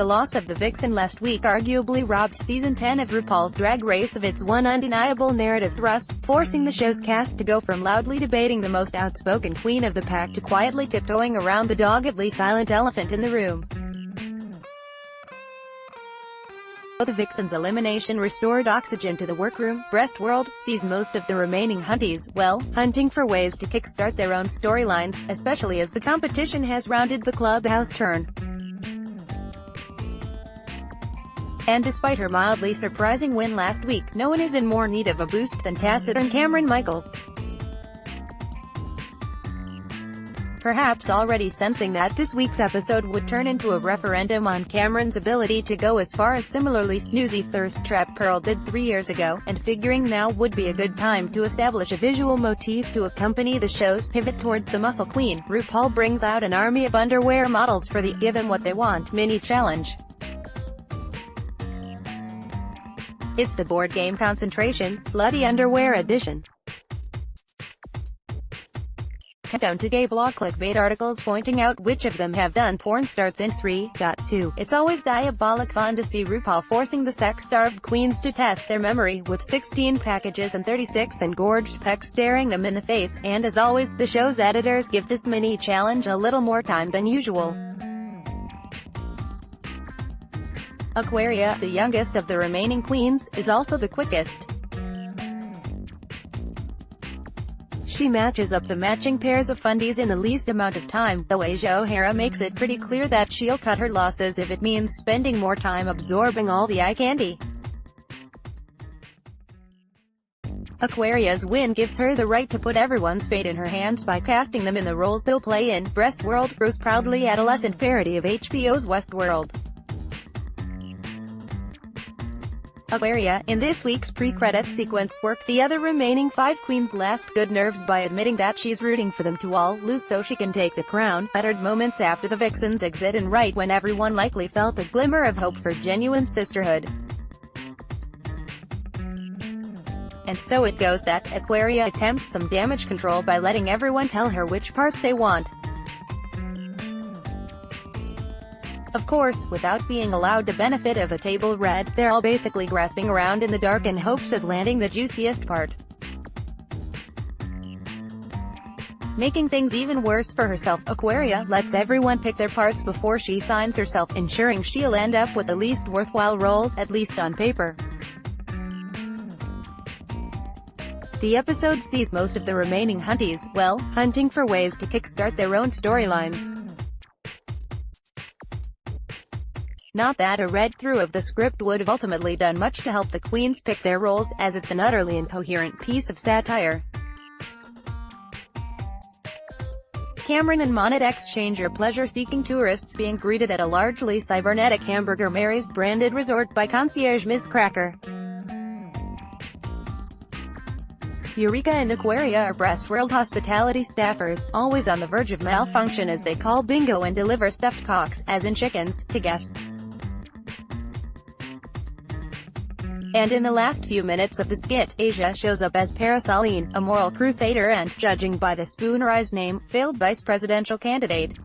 The loss of the Vixen last week arguably robbed Season 10 of RuPaul's Drag Race of its one undeniable narrative thrust, forcing the show's cast to go from loudly debating the most outspoken queen of the pack to quietly tiptoeing around the doggedly silent elephant in the room. The Vixen's elimination restored oxygen to the workroom. Breastworld sees most of the remaining hunties, well, hunting for ways to kickstart their own storylines, especially as the competition has rounded the clubhouse turn. And despite her mildly surprising win last week, no one is in more need of a boost than taciturn Cameron Michaels. Perhaps already sensing that this week's episode would turn into a referendum on Cameron's ability to go as far as similarly snoozy thirst trap Pearl did 3 years ago, and figuring now would be a good time to establish a visual motif to accompany the show's pivot toward the muscle queen, RuPaul brings out an army of underwear models for the "Give 'em what they want" mini-challenge. It's the board game Concentration, Slutty Underwear Edition. Countdown to gay blog clickbait articles pointing out which of them have done porn starts in 3.2. It's always diabolic fun to see RuPaul forcing the sex-starved queens to test their memory, with 16 packages and 36 engorged pecs staring them in the face, and as always, the show's editors give this mini-challenge a little more time than usual. Aquaria, the youngest of the remaining queens, is also the quickest. She matches up the matching pairs of fundies in the least amount of time, though Asia O'Hara makes it pretty clear that she'll cut her losses if it means spending more time absorbing all the eye candy. Aquaria's win gives her the right to put everyone's fate in her hands by casting them in the roles they'll play in Breastworld, Rose proudly adolescent parody of HBO's Westworld. Aquaria, in this week's pre-credits sequence, worked the other remaining 5 queens' last good nerves by admitting that she's rooting for them to all lose so she can take the crown, uttered moments after the Vixen's exit and right when everyone likely felt a glimmer of hope for genuine sisterhood. And so it goes that Aquaria attempts some damage control by letting everyone tell her which parts they want. Of course, without being allowed the benefit of a table read, they're all basically grasping around in the dark in hopes of landing the juiciest part. Making things even worse for herself, Aquaria lets everyone pick their parts before she signs herself, ensuring she'll end up with the least worthwhile role, at least on paper. The episode sees most of the remaining hunties, well, hunting for ways to kickstart their own storylines. Not that a read-through of the script would have ultimately done much to help the queens pick their roles, as it's an utterly incoherent piece of satire. Cameron and Monet exchange your pleasure-seeking tourists being greeted at a largely cybernetic Hamburger Mary's branded resort by concierge Ms. Cracker. Eureka and Aquaria are Breastworld hospitality staffers, always on the verge of malfunction as they call bingo and deliver stuffed cocks, as in chickens, to guests. And in the last few minutes of the skit, Asia shows up as Parasoline, a moral crusader and, judging by the spoonerized name, failed vice presidential candidate.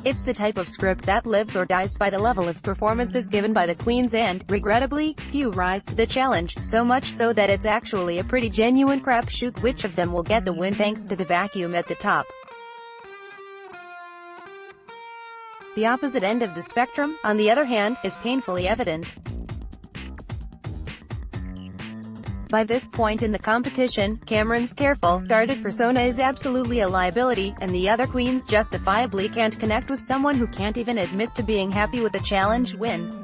It's the type of script that lives or dies by the level of performances given by the queens and, regrettably, few rise to the challenge, so much so that it's actually a pretty genuine crapshoot which of them will get the win thanks to the vacuum at the top. The opposite end of the spectrum, on the other hand, is painfully evident. By this point in the competition, Cameron's careful, guarded persona is absolutely a liability, and the other queens justifiably can't connect with someone who can't even admit to being happy with the challenge win.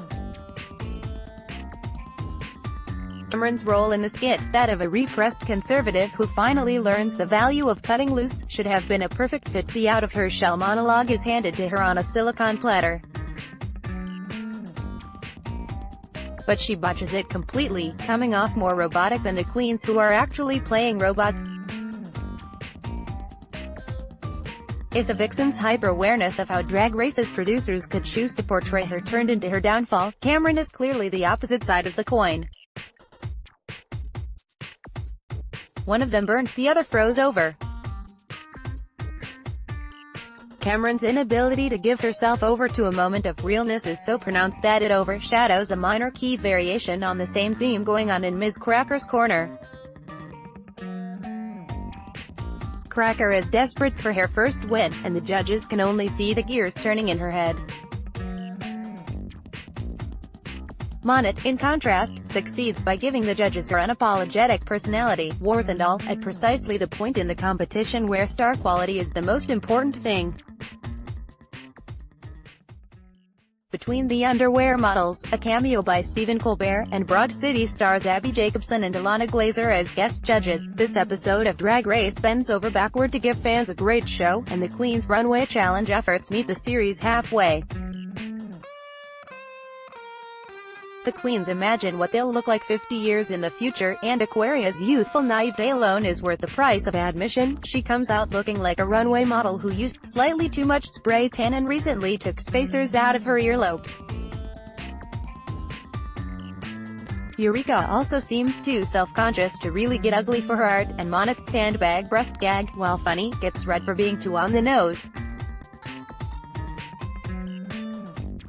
Cameron's role in the skit, that of a repressed conservative who finally learns the value of cutting loose, should have been a perfect fit. The out-of-her-shell monologue is handed to her on a silicone platter. But she botches it completely, coming off more robotic than the queens who are actually playing robots. If the Vixen's hyper-awareness of how Drag Race's producers could choose to portray her turned into her downfall, Cameron is clearly the opposite side of the coin. One of them burned, the other froze over. Cameron's inability to give herself over to a moment of realness is so pronounced that it overshadows a minor key variation on the same theme going on in Ms. Cracker's corner. Cracker is desperate for her first win, and the judges can only see the gears turning in her head. Monette, in contrast, succeeds by giving the judges her unapologetic personality, wars and all, at precisely the point in the competition where star quality is the most important thing. Between the underwear models, a cameo by Stephen Colbert, and Broad City stars Abby Jacobson and Ilana Glazer as guest judges, this episode of Drag Race bends over backward to give fans a great show, and the Queen's Runway Challenge efforts meet the series halfway. The queens imagine what they'll look like 50 years in the future, and Aquaria's youthful naivete alone is worth the price of admission. She comes out looking like a runway model who used slightly too much spray tan and recently took spacers out of her earlobes. Eureka also seems too self-conscious to really get ugly for her art, and Monette's sandbag breast gag, while funny, gets red for being too on the nose.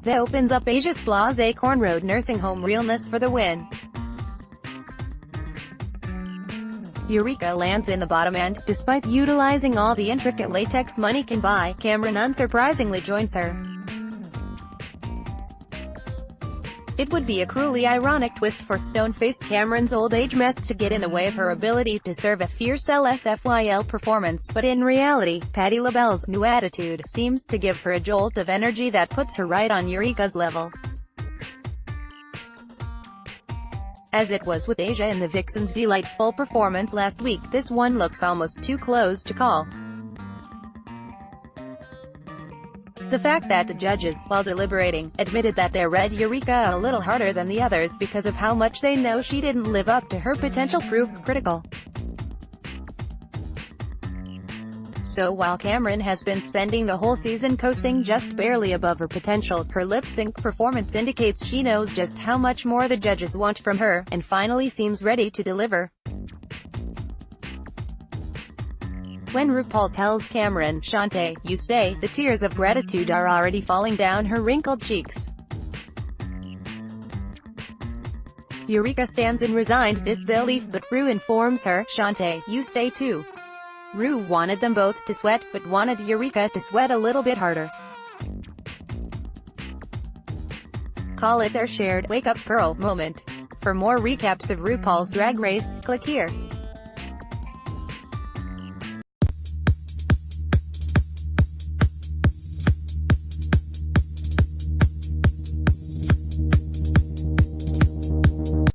That opens up Asia's blasé cornrowed nursing home realness for the win. Eureka lands in the bottom end. Despite utilizing all the intricate latex money can buy, Cameron unsurprisingly joins her. It would be a cruelly ironic twist for stone-faced Cameron's old age mask to get in the way of her ability to serve a fierce LSFYL performance, but in reality, Patti LaBelle's new attitude seems to give her a jolt of energy that puts her right on Eureka's level. As it was with Asia in the Vixen's delightful performance last week, this one looks almost too close to call. The fact that the judges, while deliberating, admitted that they read Eureka a little harder than the others because of how much they know she didn't live up to her potential proves critical. So while Cameron has been spending the whole season coasting just barely above her potential, her lip-sync performance indicates she knows just how much more the judges want from her, and finally seems ready to deliver. When RuPaul tells Cameron, "Shantae, you stay," the tears of gratitude are already falling down her wrinkled cheeks. Eureka stands in resigned disbelief, but Ru informs her, "Shantae, you stay too." Ru wanted them both to sweat, but wanted Eureka to sweat a little bit harder. Call it their shared wake-up Pearl moment. For more recaps of RuPaul's Drag Race, click here.